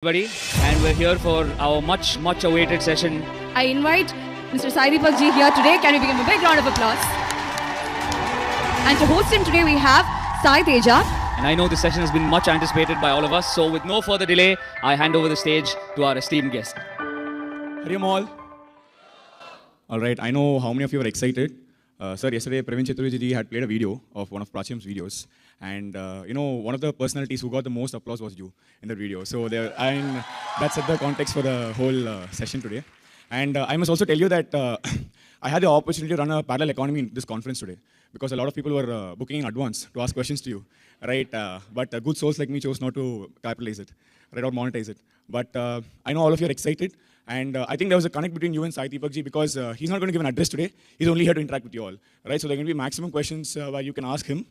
Everybody, and we're here for our much awaited session. I invite Mr. Sai Deepak ji here today. Can we give him a big round of applause? And to host him today, we have Sai Teja. And I know this session has been much anticipated by all of us. So with no further delay, I hand over the stage to our esteemed guest. Haryam all. All right, I know how many of you are excited. Sir, yesterday Praveen Chaturvedi had played a video of one of Prachim's videos. And one of the personalities who got the most applause was you in that video. So that set the context for the whole session today. And I must also tell you that I had the opportunity to run a parallel economy in this conference today, because a lot of people were booking in advance to ask questions to you, right? But good souls like me chose not to capitalize it, right, or monetize it. But I know all of you are excited. And I think there was a connect between you and Sai Deepak ji, because he's not going to give an address today. He's only here to interact with you all, right? So there are going to be maximum questions where you can ask him,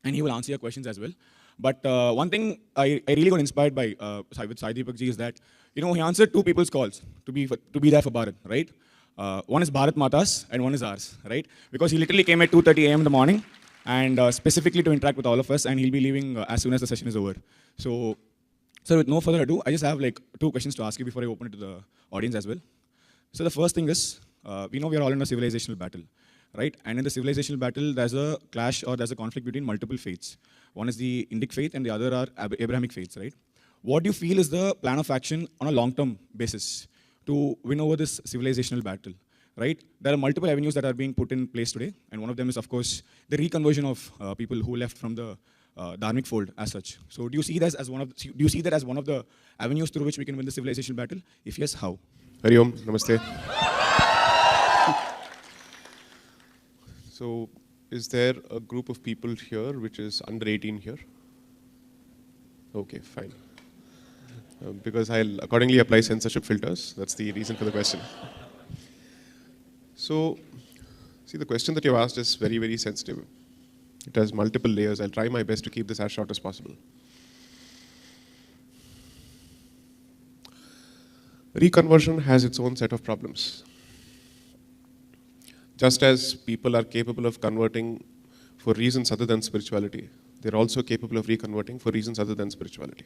and he will answer your questions as well. But one thing I really got inspired by with Sai Deepak ji is that, he answered two people's calls to be there for Bharat, right? One is Bharat Mata's and one is ours, right? Because he literally came at 2:30 a.m. in the morning, and specifically to interact with all of us, and he'll be leaving as soon as the session is over. So, sir, with no further ado, I just have like two questions to ask you before I open it to the audience as well. So the first thing is, we know we are all in a civilizational battle, right? And in the civilizational battle, there's a clash or there's a conflict between multiple faiths. One is the Indic faith and the other are Abrahamic faiths, right? What do you feel is the plan of action on a long-term basis to win over this civilizational battle, right? There are multiple avenues that are being put in place today, and one of them is, of course, the reconversion of people who left from the dharmic fold as such. So do you see that as one of the avenues through which we can win the civilizational battle? If yes, how? Hari Om, Namaste. So, is there a group of people here which is under 18 here? Okay, fine. Because I'll accordingly apply censorship filters. That's the reason for the question. So, see, the question that you asked is very, very sensitive. It has multiple layers. I'll try my best to keep this as short as possible. Reconversion has its own set of problems. Just as people are capable of converting for reasons other than spirituality, they're also capable of reconverting for reasons other than spirituality.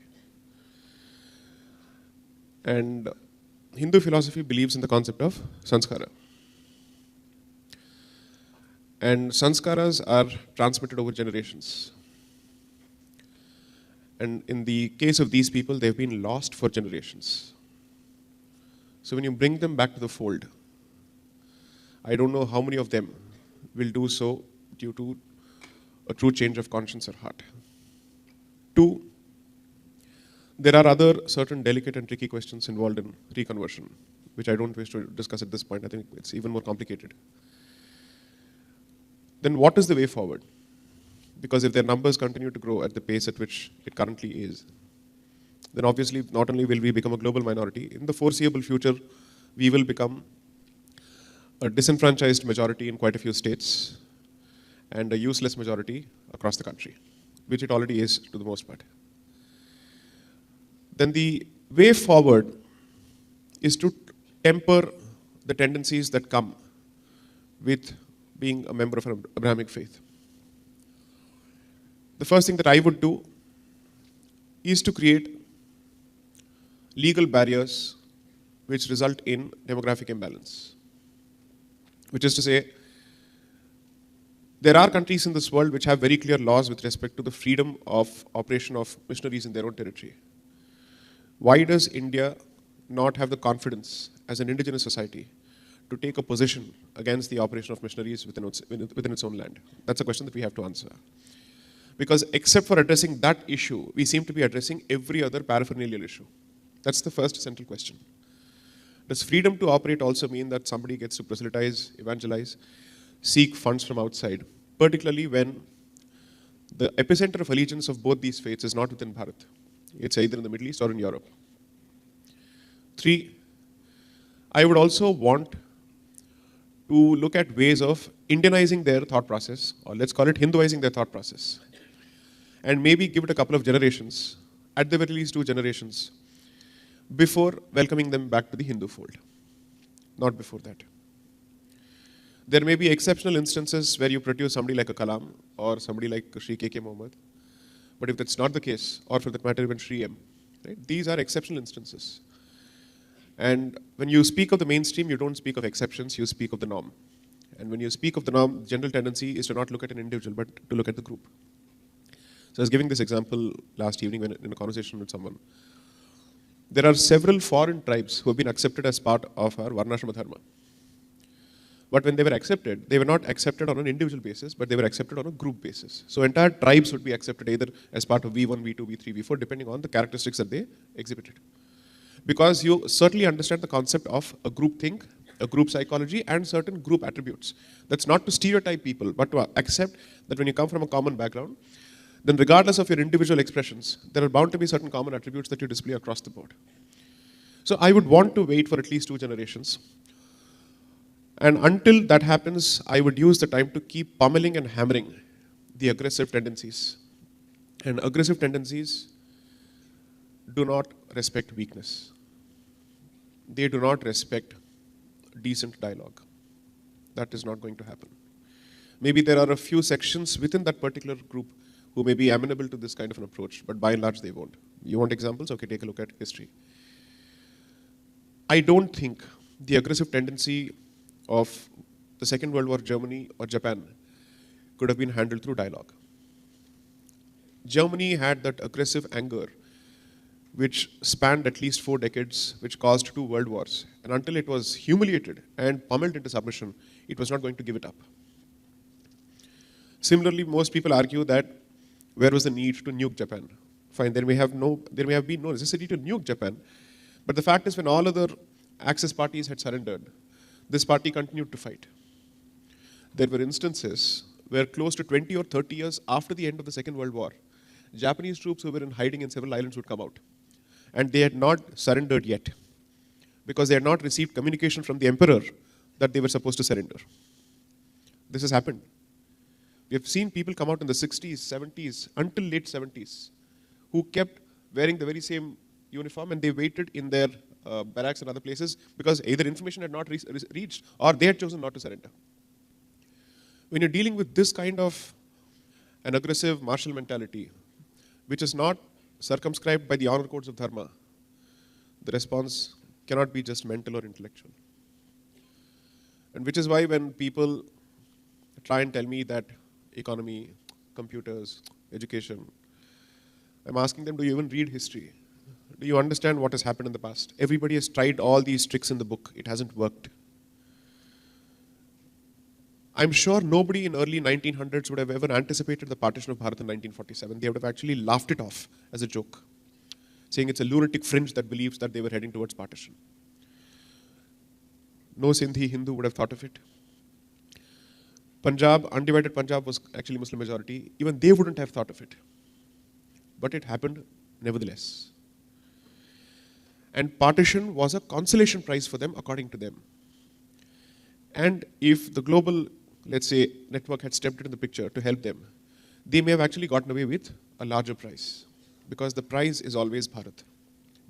And Hindu philosophy believes in the concept of sanskara. And sanskaras are transmitted over generations. And in the case of these people, they've been lost for generations. So when you bring them back to the fold, I don't know how many of them will do so due to a true change of conscience or heart. Two, there are other certain delicate and tricky questions involved in reconversion, which I don't wish to discuss at this point. I think it's even more complicated. Then what is the way forward? Because if their numbers continue to grow at the pace at which it currently is, then obviously not only will we become a global minority, in the foreseeable future, we will become a disenfranchised majority in quite a few states and a useless majority across the country, which it already is to the most part. Then the way forward is to temper the tendencies that come with being a member of an Abrahamic faith. The first thing that I would do is to create legal barriers which result in demographic imbalance. Which is to say, there are countries in this world which have very clear laws with respect to the freedom of operation of missionaries in their own territory. Why does India not have the confidence as an indigenous society to take a position against the operation of missionaries within its own land? That's a question that we have to answer. Because except for addressing that issue, we seem to be addressing every other paraphernalia issue. That's the first central question. Does freedom to operate also mean that somebody gets to proselytize, evangelize, seek funds from outside, particularly when the epicenter of allegiance of both these faiths is not within Bharat? It's either in the Middle East or in Europe. Three, I would also want to look at ways of Indianizing their thought process, or let's call it Hinduizing their thought process, and maybe give it a couple of generations, at the very least 2 generations, before welcoming them back to the Hindu fold. Not before that. There may be exceptional instances where you produce somebody like a Kalam or somebody like Shri K.K. Mohammed, but if that's not the case, or for that matter even Shri M, Right? These are exceptional instances. And when you speak of the mainstream, you don't speak of exceptions, you speak of the norm. And when you speak of the norm, the general tendency is to not look at an individual, but to look at the group. So I was giving this example last evening in a conversation with someone. There are several foreign tribes who have been accepted as part of our Varnashrama Dharma. But when they were accepted, they were not accepted on an individual basis, but they were accepted on a group basis. So entire tribes would be accepted either as part of V1, V2, V3, V4, depending on the characteristics that they exhibited. Because you certainly understand the concept of a group think, a group psychology, and certain group attributes. That's not to stereotype people, but to accept that when you come from a common background, then regardless of your individual expressions, there are bound to be certain common attributes that you display across the board. So I would want to wait for at least 2 generations. And until that happens, I would use the time to keep pummeling and hammering the aggressive tendencies. And aggressive tendencies do not respect weakness. They do not respect decent dialogue. That is not going to happen. Maybe there are a few sections within that particular group who may be amenable to this kind of an approach, but by and large they won't. You want examples? Okay, take a look at history. I don't think the aggressive tendency of the Second World War Germany or Japan could have been handled through dialogue. Germany had that aggressive anger which spanned at least 4 decades, which caused 2 world wars. And until it was humiliated and pummeled into submission, it was not going to give it up. Similarly, most people argue that where was the need to nuke Japan? Fine, there may have been no necessity to nuke Japan, but the fact is when all other Axis parties had surrendered, this party continued to fight. There were instances where close to 20 or 30 years after the end of the Second World War, Japanese troops who were in hiding in several islands would come out. And they had not surrendered yet because they had not received communication from the emperor that they were supposed to surrender. This has happened. We have seen people come out in the 60s, 70s, until late 70s, who kept wearing the very same uniform and they waited in their barracks and other places because either information had not reached or they had chosen not to surrender. When you're dealing with this kind of an aggressive martial mentality, which is not circumscribed by the honor codes of Dharma, the response cannot be just mental or intellectual. And which is why when people try and tell me that economy, computers, education, I'm asking them, do you even read history? Do you understand what has happened in the past? Everybody has tried all these tricks in the book. It hasn't worked. I'm sure nobody in early 1900s would have ever anticipated the partition of Bharat in 1947. They would have actually laughed it off as a joke, saying it's a lunatic fringe that believes that they were heading towards partition. No Sindhi Hindu would have thought of it. Punjab, undivided Punjab was actually Muslim majority. Even they wouldn't have thought of it. But it happened nevertheless. And partition was a consolation prize for them, according to them. And if the global, let's say, network had stepped into the picture to help them, they may have actually gotten away with a larger prize. Because the prize is always Bharat.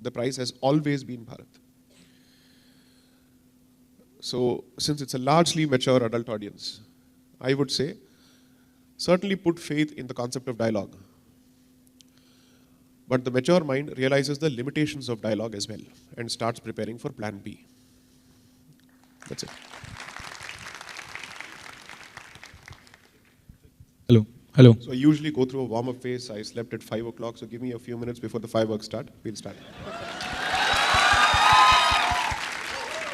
The prize has always been Bharat. So, since it's a largely mature adult audience, I would say, certainly put faith in the concept of dialogue. But the mature mind realizes the limitations of dialogue as well and starts preparing for plan B. That's it. Hello. Hello. So I usually go through a warm-up phase. I slept at 5 o'clock, so give me a few minutes before the fireworks start. We'll start.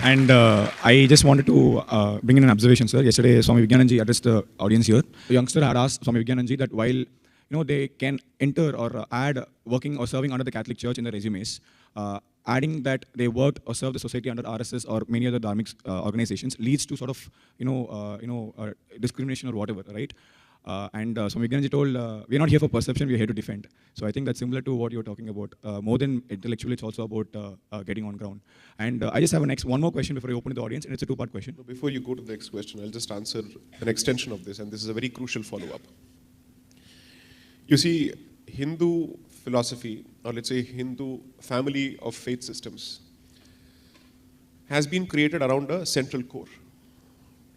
And I just wanted to bring in an observation, sir. Yesterday, Swami Vijnananji addressed the audience here. The youngster had asked Swami Vijnananji that while they can enter or add working or serving under the Catholic Church in their resumes, adding that they worked or served the society under RSS or many other dharmic organizations leads to sort of discrimination or whatever, right? And Swami Vijnananji told, we're not here for perception, we're here to defend. So I think that's similar to what you're talking about. More than intellectually, it's also about getting on ground. And I just have one more question before I open to the audience, and it's a 2-part question. Before you go to the next question, I'll just answer an extension of this, and this is a very crucial follow-up. You see, Hindu philosophy, or let's say Hindu family of faith systems, has been created around a central core.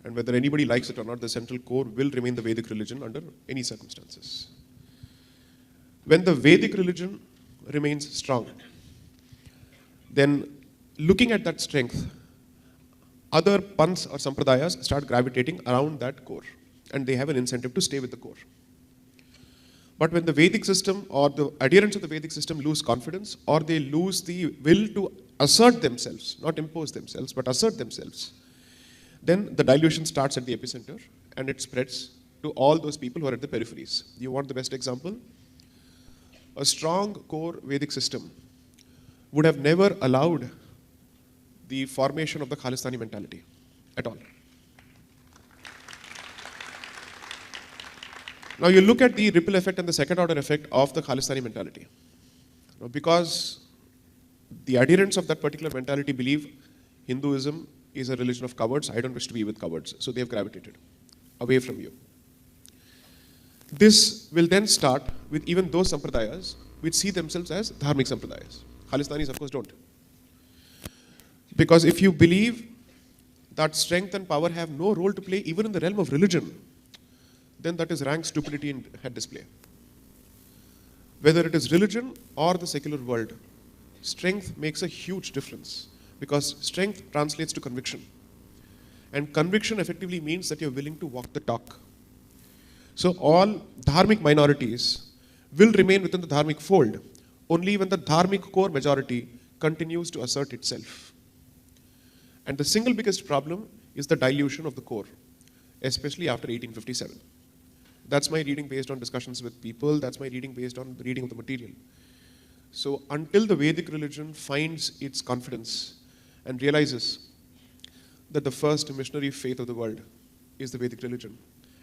And whether anybody likes it or not, the central core will remain the Vedic religion under any circumstances. When the Vedic religion remains strong, then looking at that strength, other panths or sampradayas start gravitating around that core, and they have an incentive to stay with the core. But when the Vedic system or the adherents of the Vedic system lose confidence, or they lose the will to assert themselves, not impose themselves, but assert themselves, then the dilution starts at the epicenter and it spreads to all those people who are at the peripheries. You want the best example? A strong core Vedic system would have never allowed the formation of the Khalistani mentality at all. Now you look at the ripple effect and the second order effect of the Khalistani mentality. Now, because the adherents of that particular mentality believe Hinduism is a religion of cowards, I don't wish to be with cowards, so they have gravitated away from you. This will then start with even those sampradayas which see themselves as dharmic sampradayas. Khalistanis, of course, don't. Because if you believe that strength and power have no role to play even in the realm of religion, then that is rank stupidity in head display. Whether it is religion or the secular world, strength makes a huge difference, because strength translates to conviction. And conviction effectively means that you're willing to walk the talk. So all dharmic minorities will remain within the dharmic fold only when the dharmic core majority continues to assert itself. And the single biggest problem is the dilution of the core, especially after 1857. That's my reading based on discussions with people. That's my reading based on the reading of the material. So until the Vedic religion finds its confidence and realizes that the first missionary faith of the world is the Vedic religion,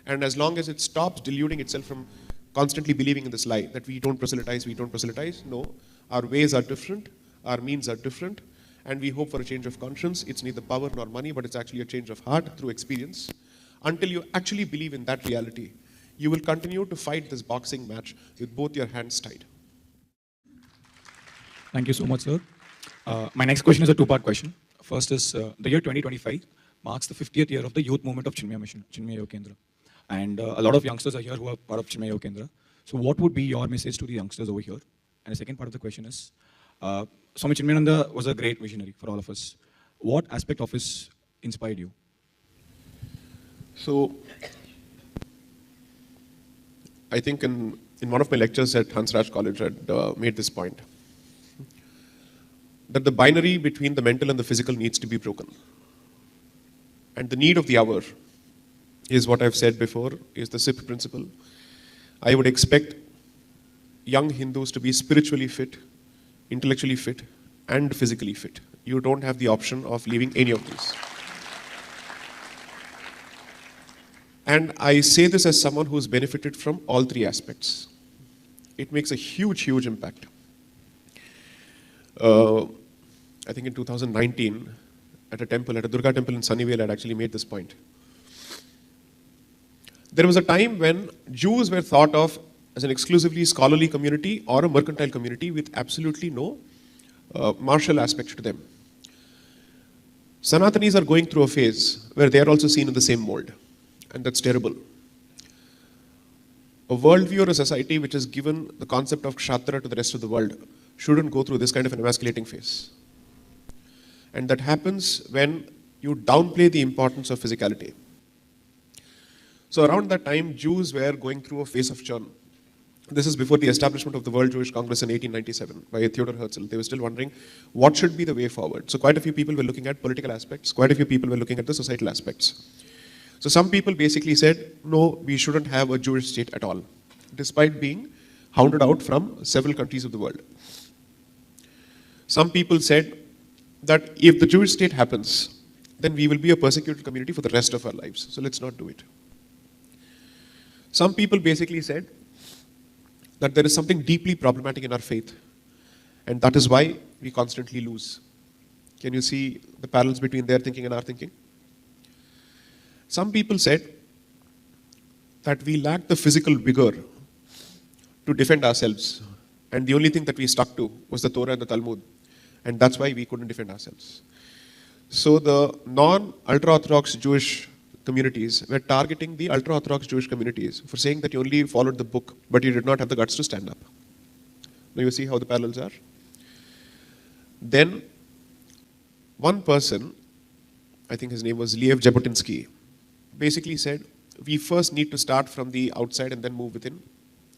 and as long as it stops deluding itself from constantly believing in this lie that we don't proselytize, no, our ways are different, our means are different, and we hope for a change of conscience. It's neither power nor money, but it's actually a change of heart through experience. Until you actually believe in that reality, you will continue to fight this boxing match with both your hands tied. Thank you so much, sir. My next question is a two-part question. First is, the year 2025 marks the 50th year of the youth movement of Chinmaya Mission, Chinmaya Yoga Kendra. And a lot of youngsters are here who are part of Chinmaya Yoga Kendra. So what would be your message to the youngsters over here? And the second part of the question is, Swami Chinmayananda was a great visionary for all of us. What aspect of his inspired you? So, I think in one of my lectures at Hansraj College, I had made this point, that the binary between the mental and the physical needs to be broken. And the need of the hour is what I've said before, is the SIP principle. I would expect young Hindus to be spiritually fit, intellectually fit, and physically fit. You don't have the option of leaving any of these. And I say this as someone who's benefited from all three aspects. It makes a huge, huge impact. I think in 2019, at a temple, at a Durga temple in Sunnyvale, I'd actually made this point. There was a time when Jews were thought of as an exclusively scholarly community or a mercantile community with absolutely no martial aspect to them. Sanatanis are going through a phase where they are also seen in the same mold. And that's terrible. A worldview or a society which has given the concept of Kshatriya to the rest of the world shouldn't go through this kind of an emasculating phase. And that happens when you downplay the importance of physicality. So around that time, Jews were going through a phase of churn. This is before the establishment of the World Jewish Congress in 1897 by Theodor Herzl. They were still wondering what should be the way forward. So quite a few people were looking at political aspects. Quite a few people were looking at the societal aspects. So some people basically said, no, we shouldn't have a Jewish state at all, despite being hounded out from several countries of the world. Some people said that if the Jewish state happens, then we will be a persecuted community for the rest of our lives. So let's not do it. Some people basically said that there is something deeply problematic in our faith, and that is why we constantly lose. Can you see the parallels between their thinking and our thinking? Some people said that we lack the physical vigor to defend ourselves, and the only thing that we stuck to was the Torah and the Talmud, and that's why we couldn't defend ourselves. So the non-ultra-Orthodox Jewish communities were targeting the ultra-Orthodox Jewish communities for saying that you only followed the book, but you did not have the guts to stand up. Now you see how the parallels are. Then one person, I think his name was Lev Jabotinsky, basically said, we first need to start from the outside and then move within.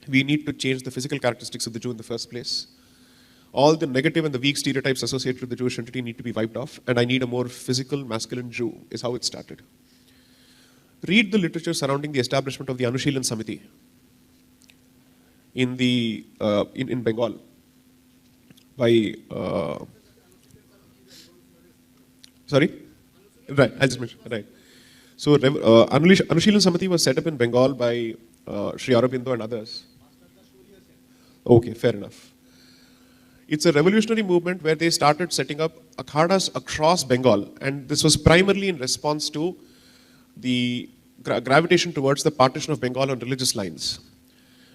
We need to change the physical characteristics of the Jew in the first place. All the negative and the weak stereotypes associated with the Jewish entity need to be wiped off, and I need a more physical, masculine Jew, is how it started. Read the literature surrounding the establishment of the Anushilan Samiti in Bengal by, sorry? Right, I'll just mention, right. So Anushilan Samiti was set up in Bengal by Sri Aurobindo and others. Okay, fair enough. It's a revolutionary movement where they started setting up akhadas across Bengal, and this was primarily in response to the gravitation towards the partition of Bengal on religious lines.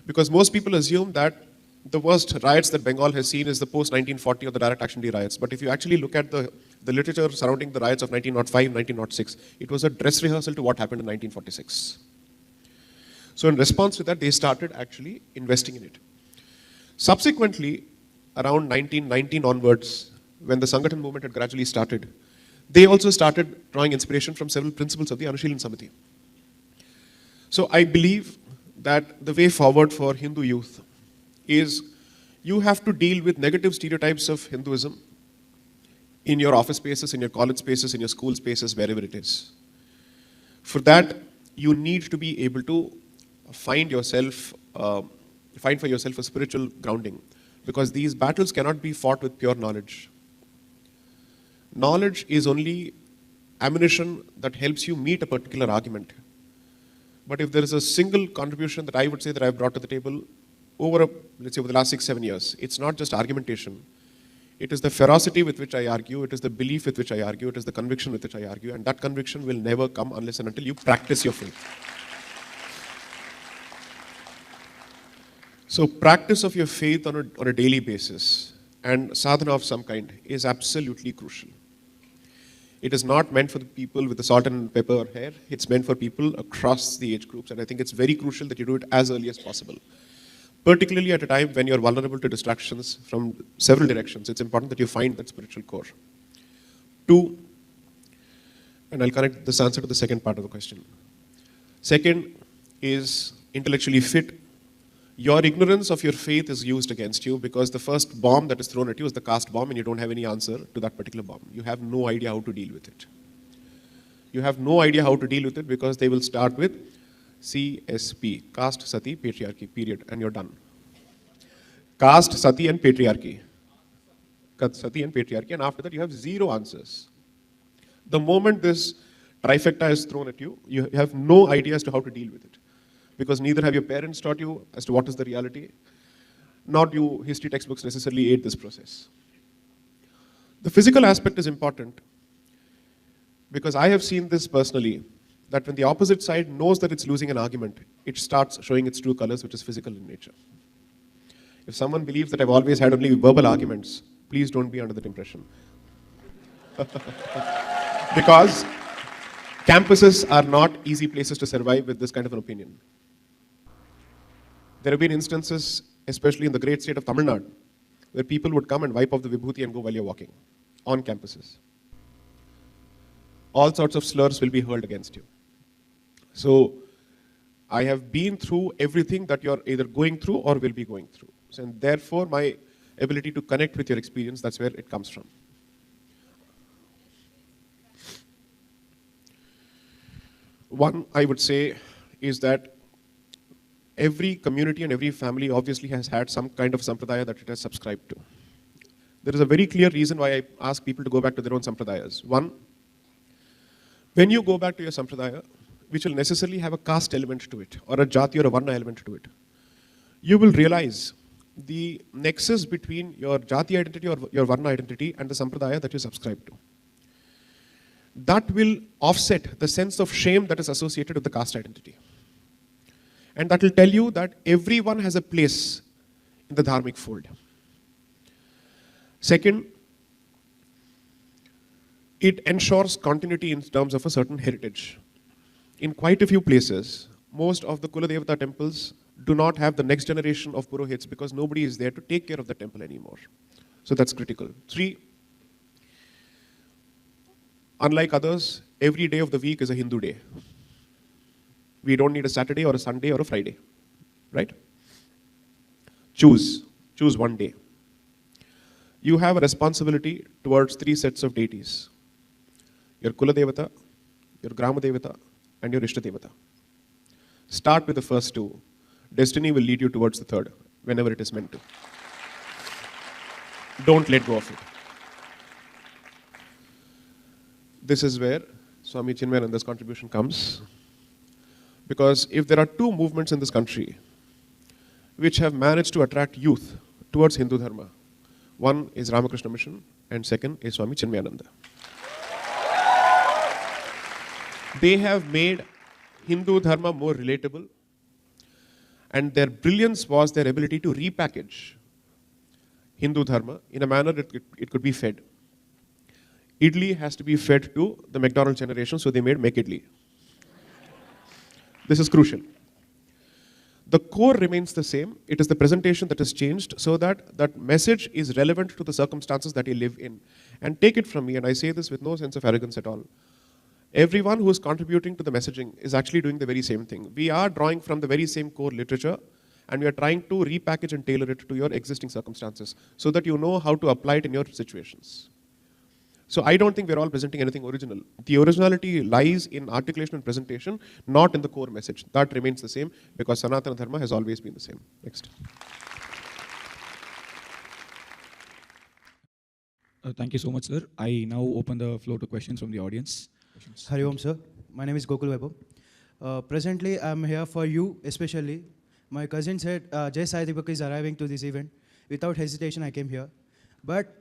Because most people assume that the worst riots that Bengal has seen is the post-1940 or the direct action day riots. But if you actually look at the literature surrounding the riots of 1905, 1906, it was a dress rehearsal to what happened in 1946. So in response to that, they started actually investing in it. Subsequently, around 1919 onwards, when the Sangathan movement had gradually started, they also started drawing inspiration from several principles of the Anushilan Samiti. So I believe that the way forward for Hindu youth is you have to deal with negative stereotypes of Hinduism in your office spaces, in your college spaces, in your school spaces, wherever it is. For that, you need to be able to find for yourself a spiritual grounding, because these battles cannot be fought with pure knowledge. Knowledge is only ammunition that helps you meet a particular argument. But if there is a single contribution that I would say that I've brought to the table let's say over the last 6-7 years, it's not just argumentation. It is the ferocity with which I argue, it is the belief with which I argue, it is the conviction with which I argue, and that conviction will never come unless and until you practice your faith. So practice of your faith on a daily basis and sadhana of some kind is absolutely crucial. It is not meant for the people with the salt and pepper hair, it's meant for people across the age groups, and I think it's very crucial that you do it as early as possible. Particularly at a time when you're vulnerable to distractions from several directions, it's important that you find that spiritual core. 2, and I'll connect this answer to the second part of the question. Second is intellectually fit. Your ignorance of your faith is used against you because the first bomb that is thrown at you is the caste bomb, and you don't have any answer to that particular bomb. You have no idea how to deal with it. You have no idea how to deal with it because they will start with CSP, caste, sati, patriarchy, period, and you're done. Caste, sati, and patriarchy. Sati and patriarchy, and after that you have zero answers. The moment this trifecta is thrown at you, you have no idea as to how to deal with it. Because neither have your parents taught you as to what is the reality, nor do history textbooks necessarily aid this process. The physical aspect is important because I have seen this personally, that when the opposite side knows that it's losing an argument, it starts showing its true colors, which is physical in nature. If someone believes that I've always had only verbal arguments, please don't be under that impression. Because campuses are not easy places to survive with this kind of an opinion. There have been instances, especially in the great state of Tamil Nadu, where people would come and wipe off the vibhuti and go while you're walking on campuses. All sorts of slurs will be hurled against you. So I have been through everything that you're either going through or will be going through. And therefore, my ability to connect with your experience, that's where it comes from. One, I would say, is that every community and every family obviously has had some kind of sampradaya that it has subscribed to. There is a very clear reason why I ask people to go back to their own sampradayas. One, when you go back to your sampradaya, which will necessarily have a caste element to it, or a jati or a varna element to it, you will realize the nexus between your jati identity or your varna identity and the sampradaya that you subscribe to. That will offset the sense of shame that is associated with the caste identity. And that will tell you that everyone has a place in the dharmic fold. Second, it ensures continuity in terms of a certain heritage. In quite a few places, most of the Kuladevata temples do not have the next generation of Purohits because nobody is there to take care of the temple anymore. So that's critical. 3, unlike others, every day of the week is a Hindu day. We don't need a Saturday or a Sunday or a Friday, right? Choose one day. You have a responsibility towards 3 sets of deities. Your Kula Devata, your Grama Devata, and your Ishta Devata. Start with the first 2. Destiny will lead you towards the third, whenever it is meant to. Don't let go of it. This is where Swami Chinmayananda's contribution comes. Because if there are 2 movements in this country which have managed to attract youth towards Hindu Dharma, one is Ramakrishna Mission and second is Swami Chinmayananda. They have made Hindu Dharma more relatable, and their brilliance was their ability to repackage Hindu Dharma in a manner that it could be fed. Idli has to be fed to the McDonald's generation, so they made Make Idli. This is crucial. The core remains the same. It is the presentation that has changed so that that message is relevant to the circumstances that you live in. And take it from me, and I say this with no sense of arrogance at all. Everyone who is contributing to the messaging is actually doing the very same thing. We are drawing from the very same core literature, and we are trying to repackage and tailor it to your existing circumstances so that you know how to apply it in your situations. So I don't think we're all presenting anything original. The originality lies in articulation and presentation, not in the core message. That remains the same because Sanatana Dharma has always been the same. Next. Thank you so much, sir. I now open the floor to questions from the audience. Hari Om, sir. My name is Gokul Vaibhav. Presently, I'm here for you, especially. My cousin said Jai Sai Deepak is arriving to this event. Without hesitation, I came here. But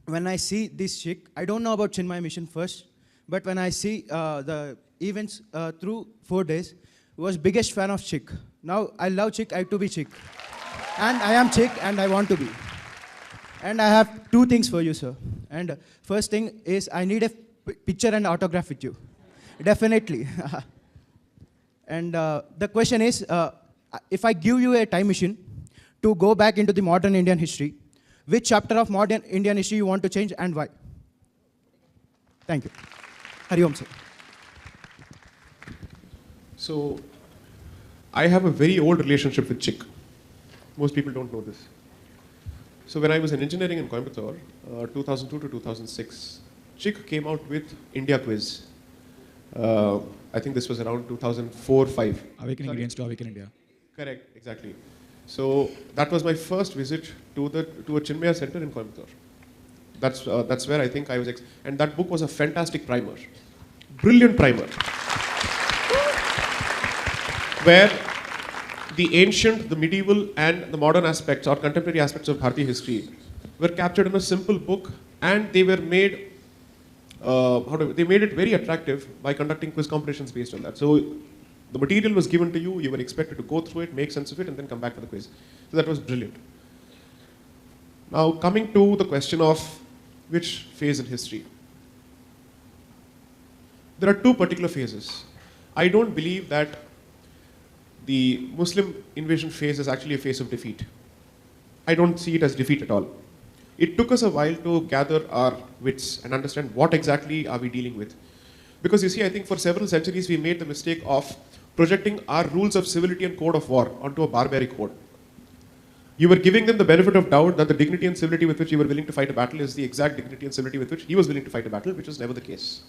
when I see this CHYK, I don't know about Chinmay Mission first, but when I see the events through 4 days, I was biggest fan of CHYK. Now I love CHYK, I have to be CHYK. And I am CHYK and I want to be. And I have 2 things for you, sir. And first thing is I need a picture and autograph with you. Definitely. And the question is, if I give you a time machine to go back into the modern Indian history, which chapter of modern Indian history you want to change and why? Thank you. Hari Om, sir. So, I have a very old relationship with CHYK. Most people don't know this. So when I was in engineering in Coimbatore, 2002 to 2006, CHYK came out with India Quiz. I think this was around 2004-5. Awakening Indians to Awaken India. Correct, exactly. So that was my first visit to a Chinmaya center in Coimbatore. That's where I think I was, and that book was a fantastic primer, brilliant primer, where the ancient, the medieval, and the modern aspects or contemporary aspects of Bharatiya history were captured in a simple book, and they were made. They made it very attractive by conducting quiz competitions based on that. So the material was given to you, you were expected to go through it, make sense of it, and then come back for the quiz. So that was brilliant. Now, coming to the question of which phase in history. There are 2 particular phases. I don't believe that the Muslim invasion phase is actually a phase of defeat. I don't see it as defeat at all. It took us a while to gather our wits and understand what exactly are we dealing with. Because you see, I think for several centuries we made the mistake of projecting our rules of civility and code of war onto a barbaric code. You were giving them the benefit of doubt that the dignity and civility with which you were willing to fight a battle is the exact dignity and civility with which he was willing to fight a battle, which was never the case.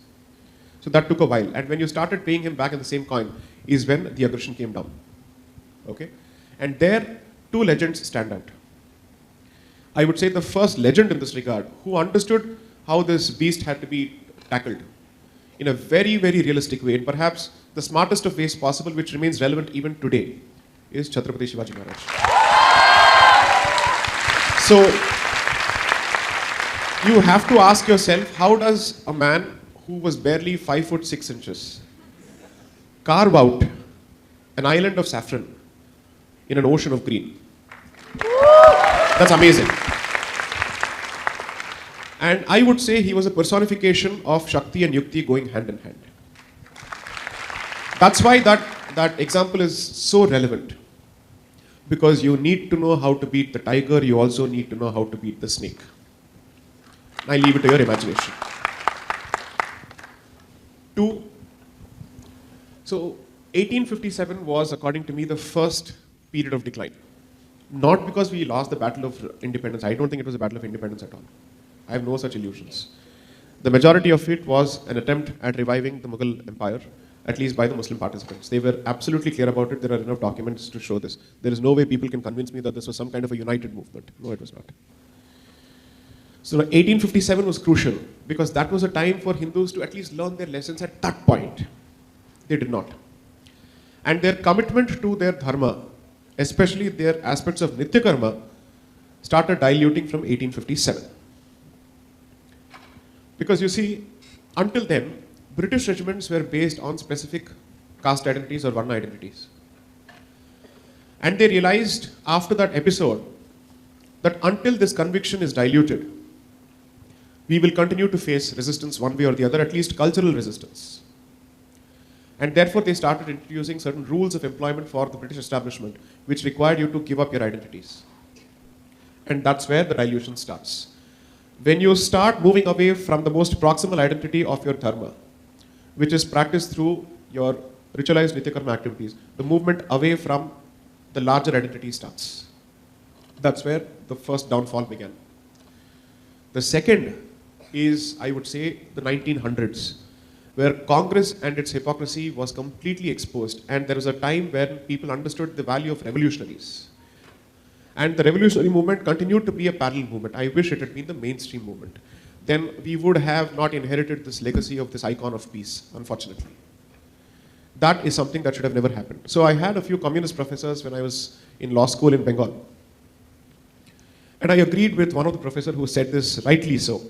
So that took a while. And when you started paying him back in the same coin is when the aggression came down. Okay? And there, 2 legends stand out. I would say the first legend in this regard, who understood how this beast had to be tackled in a very, very realistic way, and perhaps the smartest of ways possible, which remains relevant even today, is Chhatrapati Shivaji Maharaj. So, you have to ask yourself, how does a man who was barely 5 foot 6 inches carve out an island of saffron in an ocean of green? That's amazing. And I would say he was a personification of Shakti and Yukti going hand in hand. That's why that example is so relevant. Because you need to know how to beat the tiger, you also need to know how to beat the snake. I leave it to your imagination. 2. So 1857 was, according to me, the first period of decline. Not because we lost the Battle of Independence. I don't think it was a Battle of Independence at all. I have no such illusions. The majority of it was an attempt at reviving the Mughal Empire, at least by the Muslim participants. They were absolutely clear about it. There are enough documents to show this. There is no way people can convince me that this was some kind of a united movement. No, it was not. So 1857 was crucial because that was a time for Hindus to at least learn their lessons at that point. They did not. And their commitment to their dharma, especially their aspects of Nitya Karma, started diluting from 1857. Because you see, until then, British regiments were based on specific caste identities or Varna identities. And they realized after that episode that until this conviction is diluted, we will continue to face resistance one way or the other, at least cultural resistance. And therefore they started introducing certain rules of employment for the British establishment, which required you to give up your identities. And that's where the dilution starts. When you start moving away from the most proximal identity of your dharma, which is practiced through your ritualized Nityakarma activities, the movement away from the larger identity starts. That's where the first downfall began. The second is, I would say, the 1900s, where Congress and its hypocrisy was completely exposed, and there was a time when people understood the value of revolutionaries. And the revolutionary movement continued to be a parallel movement. I wish it had been the mainstream movement. Then we would have not inherited this legacy of this icon of peace, unfortunately. That is something that should have never happened. So I had a few communist professors when I was in law school in Bengal. And I agreed with one of the professors who said this, rightly so,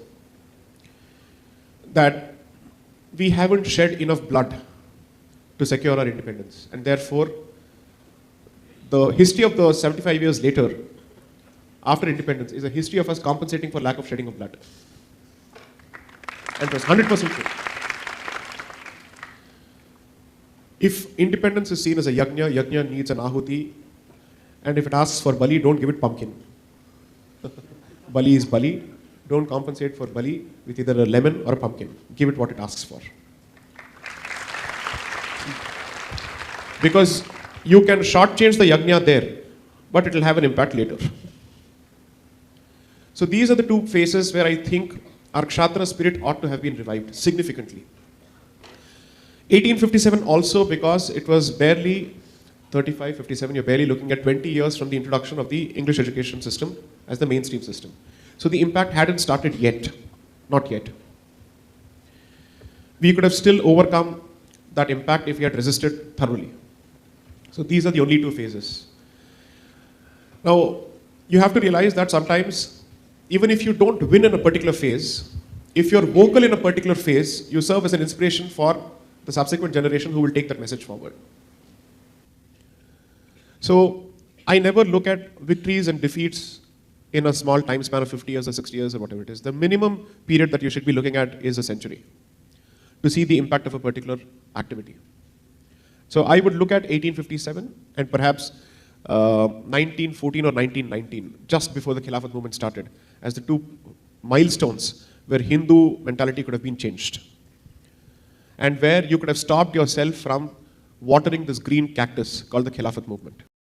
that we haven't shed enough blood to secure our independence. And therefore, the history of the 75 years later, after independence, is a history of us compensating for lack of shedding of blood. And it was 100% true. If independence is seen as a yajna, yajna needs an ahuti, and if it asks for bali, don't give it pumpkin. Bali is bali. Don't compensate for bali with either a lemon or a pumpkin. Give it what it asks for. Because you can shortchange the yajna there, but it will have an impact later. So these are the two phases where I think our Kshatriya spirit ought to have been revived significantly. 1857 also, because it was barely 35, 57, you're barely looking at 20 years from the introduction of the English education system as the mainstream system. So the impact hadn't started yet, not yet. We could have still overcome that impact if we had resisted thoroughly. So these are the only two phases. Now, you have to realize that sometimes, even if you don't win in a particular phase, if you're vocal in a particular phase, you serve as an inspiration for the subsequent generation who will take that message forward. So I never look at victories and defeats in a small time span of 50 years or 60 years or whatever it is. The minimum period that you should be looking at is a century to see the impact of a particular activity. So I would look at 1857 and perhaps 1914 or 1919, just before the Khilafat movement started, as the two milestones where Hindu mentality could have been changed. And where you could have stopped yourself from watering this green cactus called the Khilafat movement.